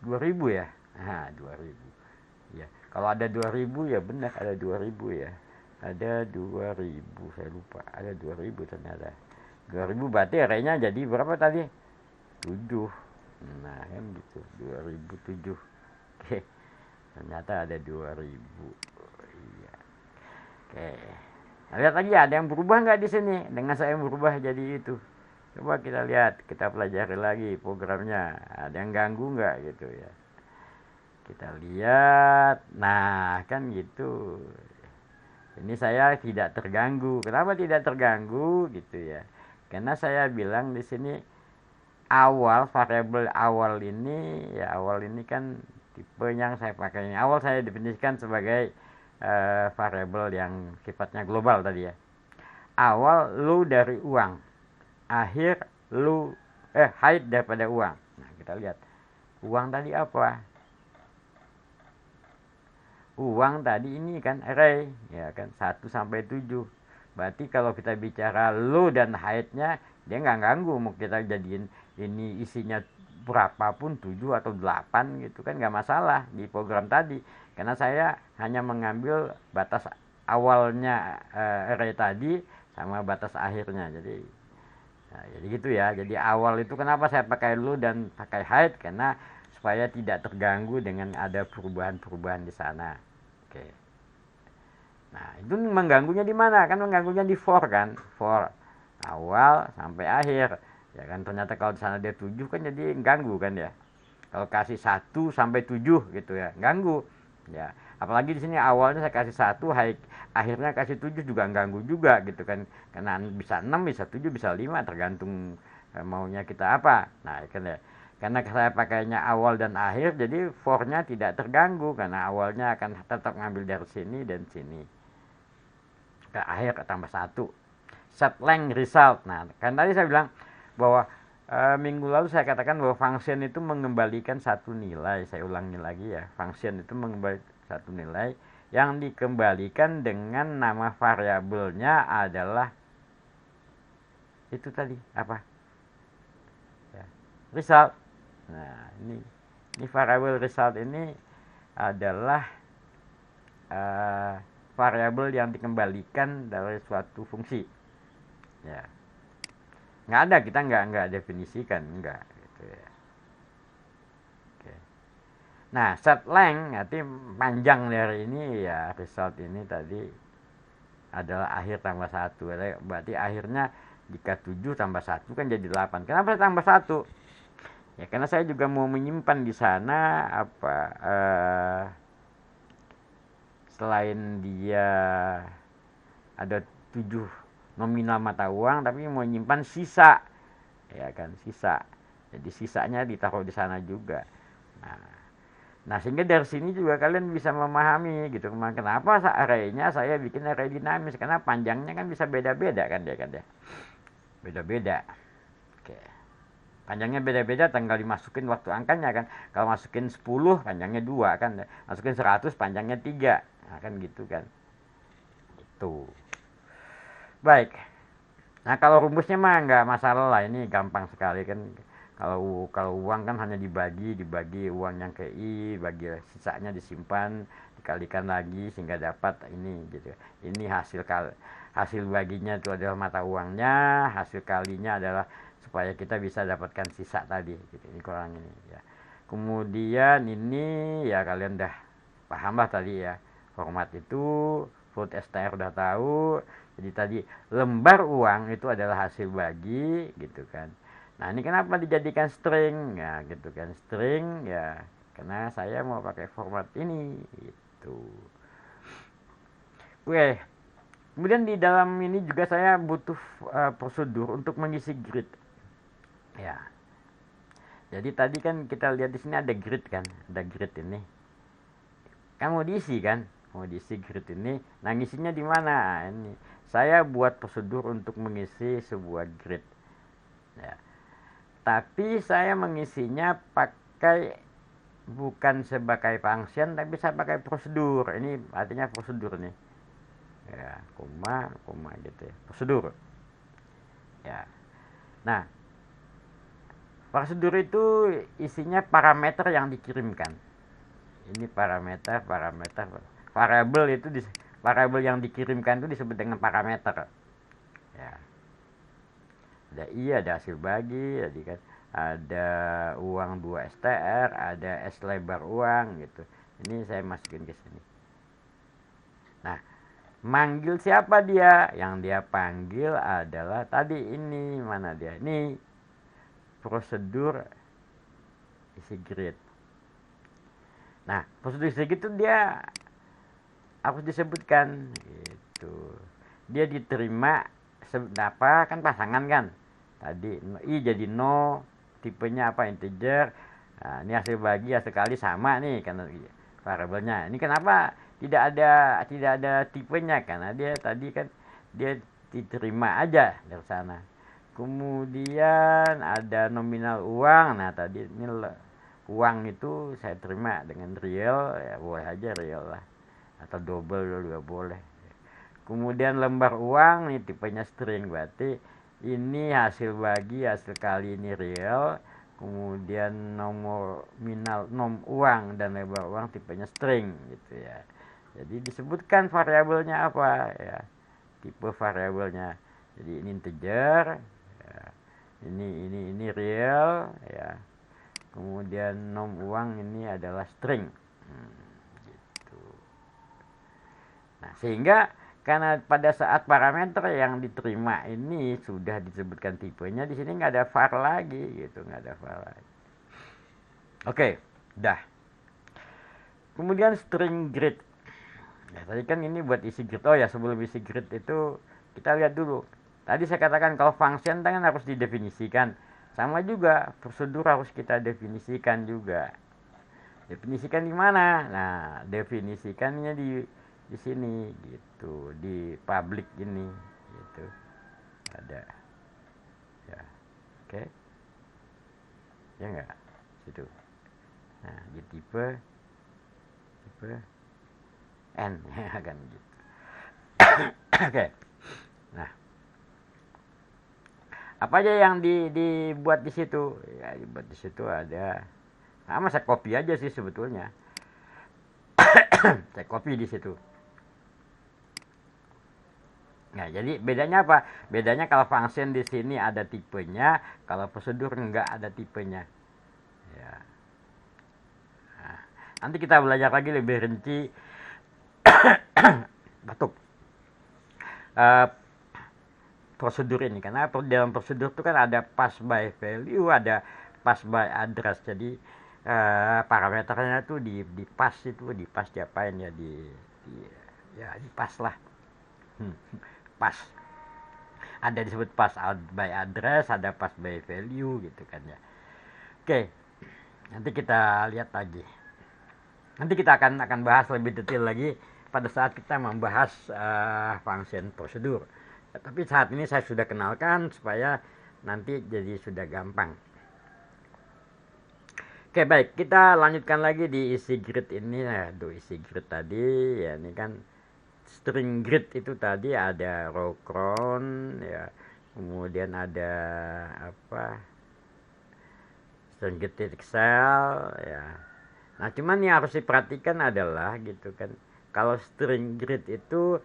2000 ya. Nah, 2000. Ya, kalau ada 2000 ya benar ada 2000 ya. Ada 2000, saya lupa. Ada 2000 ternyata. 2000 berarti arraynya jadi berapa tadi? 7. Nah, kan gitu. 2007. Oke. Ternyata ada 2000. Iya. Oke. Nah, lihat lagi ada yang berubah nggak di sini? Dengan saya berubah jadi itu. Coba kita lihat, kita pelajari lagi programnya. Ada yang ganggu nggak gitu ya? Kita lihat. Nah, kan gitu. Ini saya tidak terganggu. Kenapa tidak terganggu gitu ya? Karena saya bilang di sini awal variabel awal ini ya awal ini kan tipe yang saya pakai. Awal saya definisikan sebagai variabel yang sifatnya global tadi ya. Awal lu dari uang, akhir lu height daripada uang. Nah, kita lihat. Uang tadi apa? Uang tadi ini kan array ya kan 1 sampai 7. Berarti kalau kita bicara low dan height-nya dia nggak ganggu mau kita jadiin ini isinya berapapun 7 atau 8 gitu kan nggak masalah di program tadi karena saya hanya mengambil batas awalnya array tadi sama batas akhirnya jadi gitu ya. Jadi awal itu kenapa saya pakai low dan pakai height karena supaya tidak terganggu dengan ada perubahan-perubahan di sana. Oke. Nah, itu mengganggunya di mana? Kan mengganggunya di for kan. For awal sampai akhir. Ya kan ternyata kalau di sana dia 7 kan jadi ganggu kan ya. Kalau kasih 1 sampai 7 gitu ya, ganggu. Ya, apalagi di sini awalnya saya kasih 1, akhirnya kasih 7 juga ganggu juga gitu kan. Karena bisa 6, bisa 7, bisa 5 tergantung maunya kita apa. Nah, kan ya. Karena saya pakainya awal dan akhir jadi for-nya tidak terganggu karena awalnya akan tetap ngambil dari sini dan sini ke akhir tambah 1 set length result. Nah kan tadi saya bilang bahwa minggu lalu saya katakan bahwa function itu mengembalikan satu nilai. Saya ulangi lagi ya, function itu mengembalikan satu nilai yang dikembalikan dengan nama variabelnya adalah itu tadi apa ya, result. Nah, ini variabel result ini adalah variabel yang dikembalikan dari suatu fungsi. Ya, nggak ada kita nggak definisikan nggak gitu ya. Oke. Nah, set length nanti panjang dari ini ya result ini tadi adalah akhir tambah 1. Berarti akhirnya jika 7 tambah 1 kan jadi 8. Kenapa tambah 1? Ya karena saya juga mau menyimpan di sana apa selain dia ada 7 nominal mata uang tapi mau menyimpan sisa ya kan sisa. Jadi sisanya ditaruh di sana juga. Nah, sehingga dari sini juga kalian bisa memahami gitu kenapa arraynya saya bikin array dinamis karena panjangnya kan bisa beda-beda kan dia kan ya. Beda-beda. Oke. Panjangnya beda-beda tinggal dimasukin waktu angkanya kan. Kalau masukin 10 panjangnya 2 kan. Masukin 100 panjangnya 3. Nah, kan gitu kan. Itu. Baik. Nah, kalau rumusnya mah nggak masalah lah. Ini gampang sekali kan. Kalau uang kan hanya dibagi uang yang ke I, bagi sisanya disimpan, dikalikan lagi sehingga dapat ini gitu. Ini hasil baginya itu adalah mata uangnya, hasil kalinya adalah supaya kita bisa dapatkan sisa tadi gitu. Ini kurang ini ya. Kemudian ini ya kalian udah paham lah tadi ya. Format itu float str udah tahu. Jadi tadi lembar uang itu adalah hasil bagi gitu kan. Nah, ini kenapa dijadikan string? Ya gitu kan. String ya karena saya mau pakai format ini gitu. Oke. Kemudian di dalam ini juga saya butuh prosedur untuk mengisi grid. Ya. Jadi tadi kan kita lihat di sini ada grid kan, ada grid ini. Kan mau diisi kan, mau diisi grid ini. Nah, ngisinya di mana? Ini saya buat prosedur untuk mengisi sebuah grid. Ya. Tapi saya mengisinya pakai bukan sebagai function, tapi saya pakai prosedur. Ini artinya prosedur nih. Ya, koma gitu ya. Prosedur. Ya. Nah, Prosedur itu isinya parameter yang dikirimkan. Ini parameter, variabel itu variabel yang dikirimkan itu disebut dengan parameter. Ya. Ada I, ada hasil bagi, jadi kan ada uang 2 STR, ada S lebar uang gitu. Ini saya masukin ke sini. Nah, manggil siapa dia? Yang dia panggil adalah tadi ini, mana dia? Ini prosedur isi grid. Nah, prosedur isi grid itu dia harus disebutkan gitu. Dia diterima apa kan pasangan kan. Tadi I jadi no, tipenya apa integer. Nah, ini hasil bagi hasil kali sama nih karena variabelnya. Ini kenapa tidak ada tipenya karena dia tadi kan dia diterima aja dari sana. Kemudian ada nominal uang. Nah, tadi ini uang itu saya terima dengan real, ya boleh aja real lah. Atau double juga boleh. Kemudian lembar uang nih tipenya string, berarti ini hasil bagi hasil kali ini real. Kemudian nominal uang dan lembar uang tipenya string gitu ya. Jadi disebutkan variabelnya apa ya, tipe variabelnya. Jadi ini integer ya. Ini real ya. Kemudian uang ini adalah string. Gitu. Nah, sehingga karena pada saat parameter yang diterima ini sudah disebutkan tipenya, di sini nggak ada var lagi gitu, nggak ada var lagi. Oke, dah. Kemudian string grid. Ya, tadi kan ini buat isi grid. Oh ya, sebelum isi grid itu kita lihat dulu. Tadi saya katakan kalau function kan harus didefinisikan. Sama juga prosedur harus kita definisikan juga. Definisikan di mana? Nah, definisikannya di sini gitu, di public ini gitu. Ada. Ya. Oke. Ya enggak? Situ. Nah, di tipe N ya kan gitu. Oke. Nah, apa aja yang dibuat di situ? Ya, dibuat di situ ada. Sama saya copy aja sih sebetulnya. Saya copy di situ. Nah, jadi bedanya apa? Bedanya kalau function di sini ada tipenya, kalau prosedur enggak ada tipenya. Ya. Nah, nanti kita belajar lagi lebih rinci. Batuk. Uh, prosedur ini karena dalam prosedur itu kan ada pass by value, ada pass by address. Jadi parameternya tuh di pass itu di pass diapain ya di pass lah. Pass. Ada disebut pass out by address, ada pass by value gitu kan ya. Oke. Nanti kita lihat lagi. Nanti kita akan bahas lebih detail lagi pada saat kita membahas function prosedur. Tapi saat ini saya sudah kenalkan supaya nanti jadi sudah gampang. Oke, baik, kita lanjutkan lagi di isi grid ini. Aduh, isi grid tadi ya, ini kan string grid itu tadi ada row count ya. Kemudian ada apa? String grid titik cell ya. Nah, cuman yang harus diperhatikan adalah gitu kan. Kalau string grid itu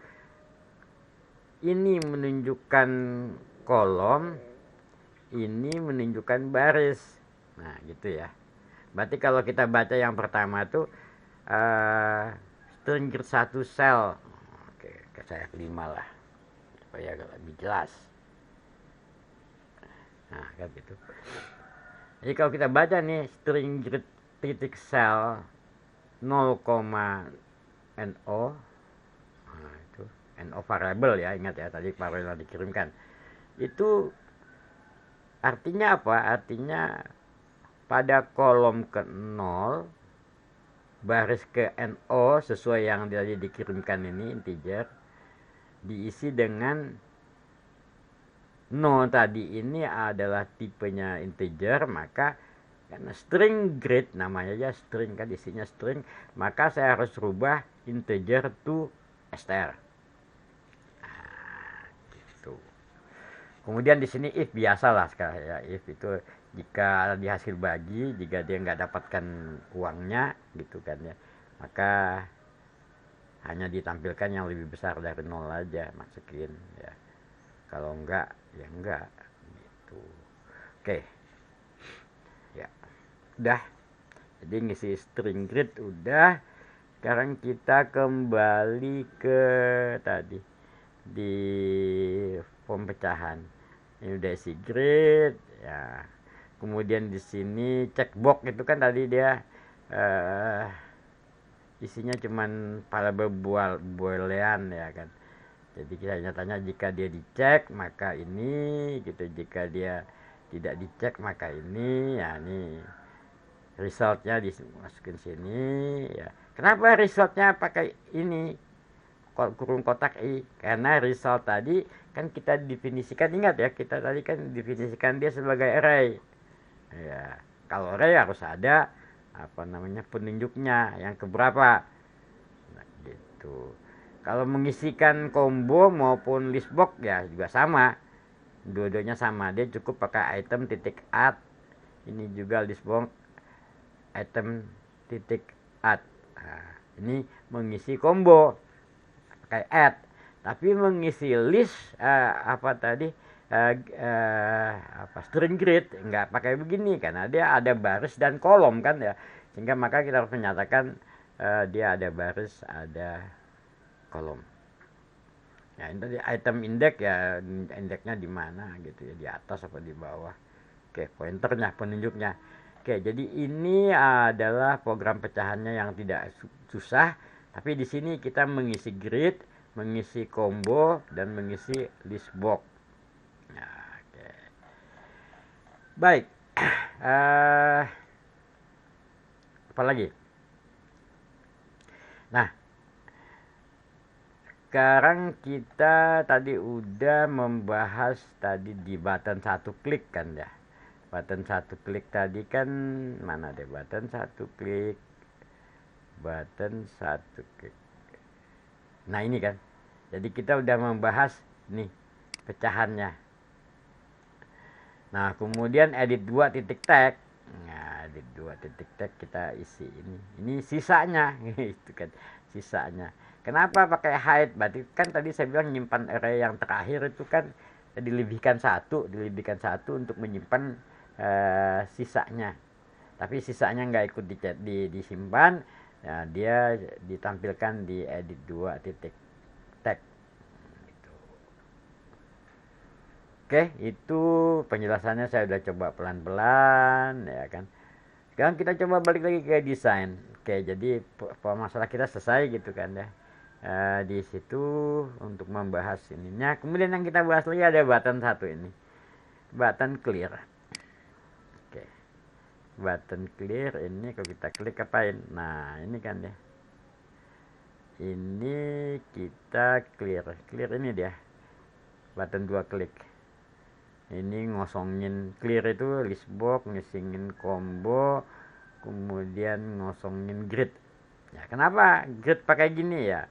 ini menunjukkan kolom, ini menunjukkan baris. Nah, gitu ya. Berarti kalau kita baca yang pertama tuh string grid 1 sel. Oke, saya 5 lah. Supaya lebih jelas. Nah, kan gitu. Jadi kalau kita baca nih string grid titik sel 0, NO. Nah, itu NO variable ya, ingat ya tadi variable yang dikirimkan. Itu artinya apa? Artinya pada kolom ke 0 baris ke NO sesuai yang tadi dikirimkan ini integer diisi dengan no tadi ini adalah tipenya integer, maka karena string grid namanya aja string kan isinya string, maka saya harus rubah integer to str. Nah, gitu. Kemudian di sini if biasalah sekarang ya, if itu jika di hasil bagi, jika dia nggak dapatkan uangnya gitu kan ya, maka hanya ditampilkan yang lebih besar dari nol aja, masukin ya. Kalau enggak ya enggak gitu. Oke ya, udah. Jadi ngisi string grid udah. Sekarang kita kembali ke tadi di form pecahan. Ini udah isi grid ya. Kemudian di sini checkbox itu kan tadi dia isinya cuman parabolean ya kan. Jadi kita nyatanya jika dia dicek maka ini gitu, jika dia tidak dicek maka ini ya, ini resultnya dimasukin sini ya. Kenapa resultnya pakai ini kurung kotak i? Karena result tadi kan kita definisikan, ingat ya, kita tadi kan definisikan dia sebagai array ya. Kalau array harus ada apa namanya penunjuknya yang keberapa, nah, gitu. Kalau mengisikan combo maupun list box ya juga sama, dua-duanya sama, dia cukup pakai item titik add. Ini juga list box item titik add. Nah, ini mengisi combo pakai add, tapi mengisi list apa tadi apa string grid nggak pakai begini, karena dia ada baris dan kolom kan ya, sehingga maka kita harus menyatakan dia ada baris ada kolom. Ya ini tadi item index ya, indeksnya di mana gitu ya, di atas apa di bawah. Oke, pointernya, penunjuknya. Oke, jadi ini adalah program pecahannya yang tidak susah, tapi di sini kita mengisi grid, mengisi combo dan mengisi list box. Nah, oke. Baik. Apa lagi? Nah, sekarang kita tadi udah membahas tadi di button satu klik kan ya. Button satu klik tadi kan mana deh, button satu klik. Button satu klik. Nah, ini kan. Jadi kita udah membahas nih pecahannya. Nah, kemudian edit 2 titik tag. Nah, edit 2 titik tag kita isi ini. Ini sisanya itu kan, sisanya. Kenapa pakai hide? Berarti kan tadi saya bilang nyimpan array yang terakhir itu kan dilebihkan satu untuk menyimpan sisanya. Tapi sisanya nggak ikut disimpan, ya, dia ditampilkan di edit 2 titik tag. Gitu. Oke, itu penjelasannya saya udah coba pelan-pelan ya kan. Sekarang kita coba balik lagi ke desain. Oke, jadi masalah kita selesai gitu kan ya. Di situ untuk membahas ininya. Kemudian yang kita bahas lagi ada button satu ini, button clear. Oke, button clear ini kalau kita klik apain? Nah, ini kan ya, ini kita clear ini dia, button 2 klik. Ini ngosongin, clear itu list box, ngisingin combo, kemudian ngosongin grid. Ya, kenapa grid pakai gini ya?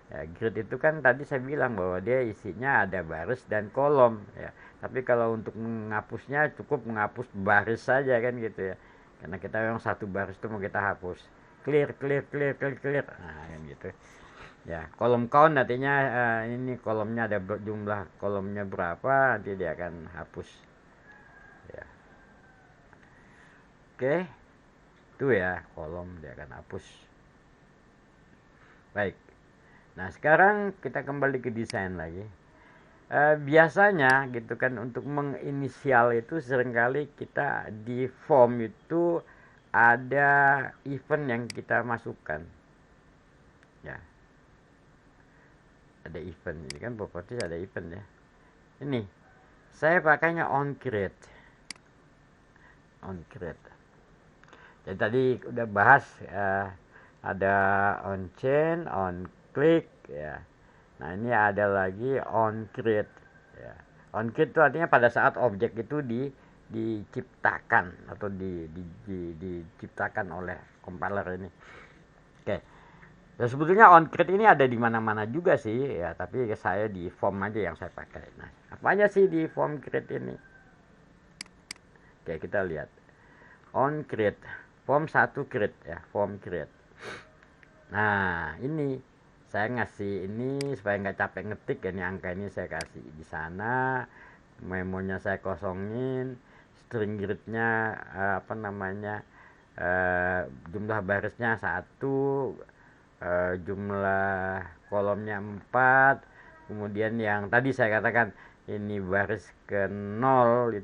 Ya, grid itu kan tadi saya bilang bahwa dia isinya ada baris dan kolom ya. Tapi kalau untuk menghapusnya cukup menghapus baris saja kan gitu ya. Karena kita yang satu baris itu mau kita hapus. Clear. Nah, kan gitu. Ya, kolom count artinya ini kolomnya ada jumlah kolomnya berapa, nanti dia akan hapus. Ya. Oke. Itu ya, kolom dia akan hapus. Baik. Nah, sekarang kita kembali ke desain lagi. Biasanya gitu kan, untuk menginisial itu seringkali kita di form itu ada event yang kita masukkan. Ya. Ada event, ini kan properties ada event ya. Ini saya pakainya on create. Jadi tadi udah bahas ada on chain, on click ya. Nah, ini ada lagi on create ya. On create itu artinya pada saat objek itu diciptakan atau diciptakan oleh compiler ini. Oke. Ya, sebetulnya on create ini ada di mana-mana juga sih ya, tapi saya di form aja yang saya pakai. Nah, apa aja sih di form create ini? Oke, kita lihat on create form 1 create ya, form create. Nah, ini saya ngasih ini supaya nggak capek ngetik ya, ini angka ini saya kasih di sana, memonya saya kosongin, string gridnya apa namanya, jumlah barisnya 1, jumlah kolomnya 4, kemudian yang tadi saya katakan ini baris ke 0,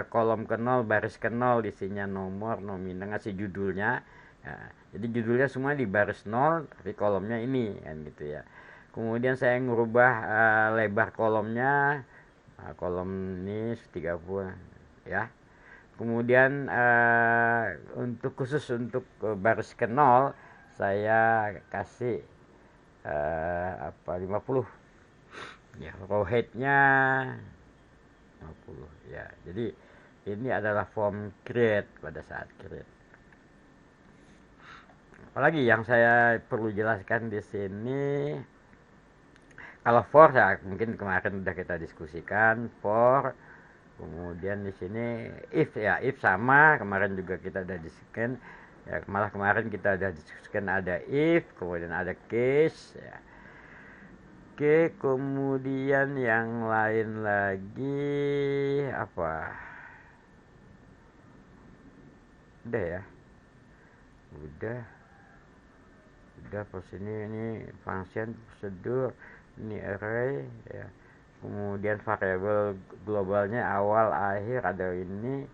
kolom ke 0, baris ke 0, isinya nomor, nominal, ngasih judulnya. Ya, jadi judulnya semua di baris 0, tapi kolomnya ini kan gitu ya. Kemudian saya ngubah lebar kolomnya, kolom ini 30 ya. Kemudian untuk khusus untuk baris ke 0 saya kasih apa 50 ya, row height-nya 50 ya. Jadi ini adalah form create pada saat create. Apalagi yang saya perlu jelaskan di sini, kalau for ya mungkin kemarin udah kita diskusikan for. Kemudian di sini if ya, if sama kemarin juga kita udah diskusikan ya, malah kemarin kita udah diskusikan ada if, kemudian ada case ya. Oke, kemudian yang lain lagi apa? Udah ya, udah pas ini function, prosedur, ini array ya. Kemudian variabel globalnya awal akhir ada ini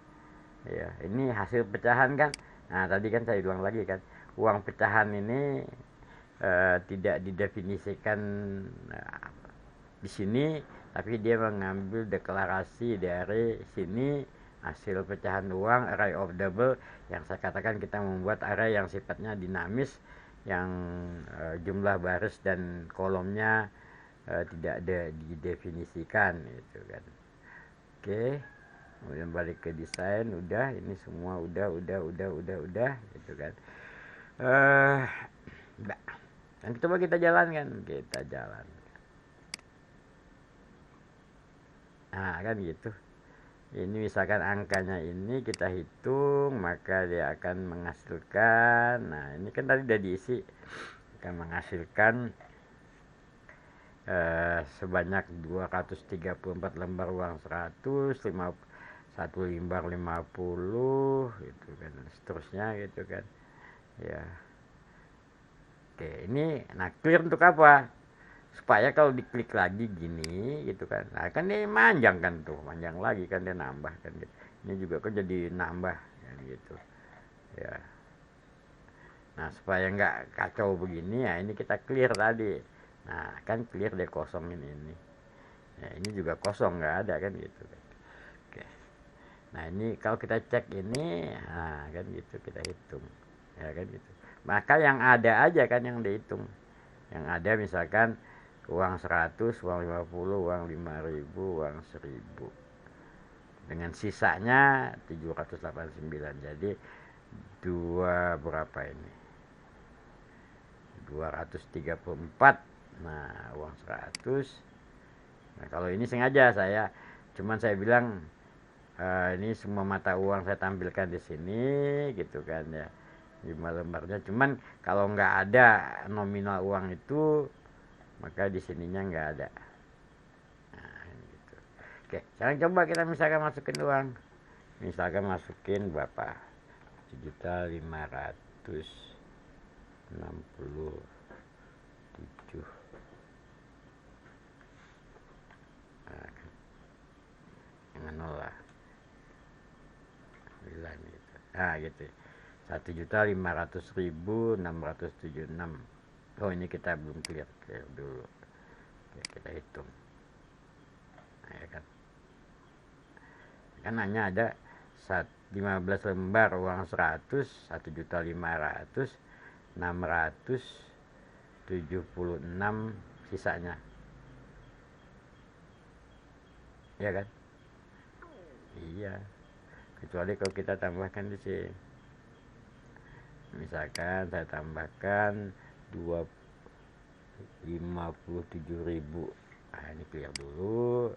ya. Ini hasil pecahan kan. Nah, tadi kan saya ulang lagi kan, uang pecahan ini tidak didefinisikan di sini, tapi dia mengambil deklarasi dari sini hasil pecahan uang array of double, yang saya katakan kita membuat array yang sifatnya dinamis, yang jumlah baris dan kolomnya tidak didefinisikan gitu kan. Oke, kemudian balik ke desain, udah ini semua udah gitu kan. Dan coba kita jalankan, nah kan gitu. Ini misalkan angkanya ini kita hitung, maka dia akan menghasilkan, nah ini kan tadi udah diisi, akan menghasilkan sebanyak 234 lembar uang 100, 1 lembar 50 gitu kan, seterusnya gitu kan ya. Oke, ini nah clear untuk apa? Supaya kalau diklik lagi gini gitu kan, nah kan dia panjang kan tuh, panjang lagi kan dia nambah kan gitu. Ini juga kan jadi nambah kan gitu ya. Nah supaya nggak kacau begini ya, ini kita clear tadi. Nah kan clear, dia kosongin ini ya, ini juga kosong, nggak ada kan gitu kan. Oke, nah ini kalau kita cek ini, nah kan gitu kita hitung ya kan gitu. Maka yang ada aja kan yang dihitung, yang ada misalkan uang 100, uang 50, uang 5.000, uang 1.000, dengan sisanya 789. Jadi berapa ini, 234. Nah uang 100. Nah kalau ini sengaja cuman saya bilang ini semua mata uang saya tampilkan di sini gitu kan ya, 5 lembarnya. Cuman kalau nggak ada nominal uang itu, maka di sininya nggak ada. Nah, gitu. Oke, sekarang coba kita misalkan masukin uang. Misalkan masukin berapa? 7.567. Nah, dengan nol lah. 9 gitu. Nah, gitu. 1.500.676. Oh, ini kita belum clear dulu. Oke, kita hitung. Nah, ya kan. Kan hanya ada 15 lembar uang 100, 1.500.676 sisanya. Ya kan? Iya. Kecuali kalau kita tambahkan di sini. Misalkan saya tambahkan 57.000. Nah, ini clear dulu.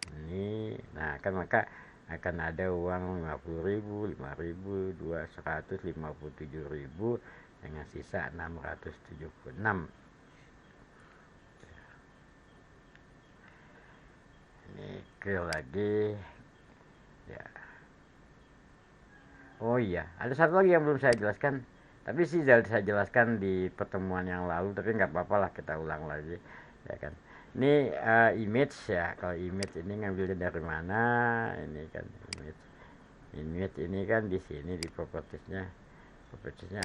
Ini, nah kan maka akan ada uang 50.000, 5.000, 157.000 dengan sisa 676. Ini clear lagi ya. Oh iya, ada satu lagi yang belum saya jelaskan, tapi sih saya jelaskan di pertemuan yang lalu, tapi nggak apa-apa lah kita ulang lagi, ya kan. Ini image ya, kalau image ini ngambilnya dari mana? Ini kan image ini kan di sini di propertiesnya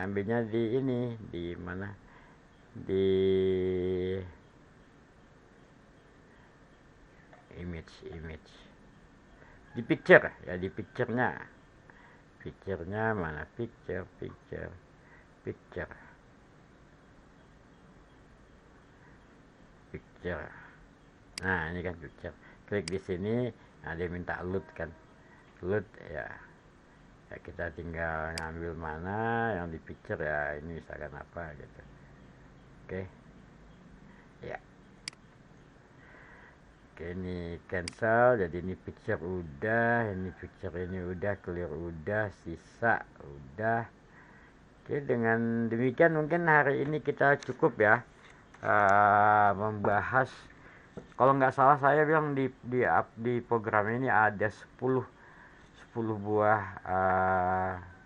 ambilnya di ini, di mana? Di image, di picture ya, di picture-nya mana? Picture. Nah, ini kan picture. Klik di sini, nah dia minta load kan. Load ya. Ya kita tinggal ngambil mana yang di picture ya, ini misalkan apa gitu. Oke. Ya. Oke, ini cancel, jadi ini picture udah, ini picture ini udah, clear udah, sisa udah. Oke, dengan demikian mungkin hari ini kita cukup ya membahas. Kalau nggak salah saya bilang di program ini ada 10 buah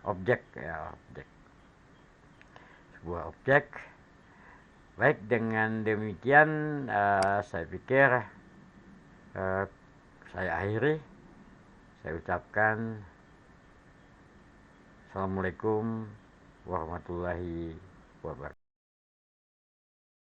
objek ya, sebuah objek. Baik, dengan demikian saya pikir saya akhiri. Saya ucapkan Assalamualaikum warahmatullahi wabarakatuh.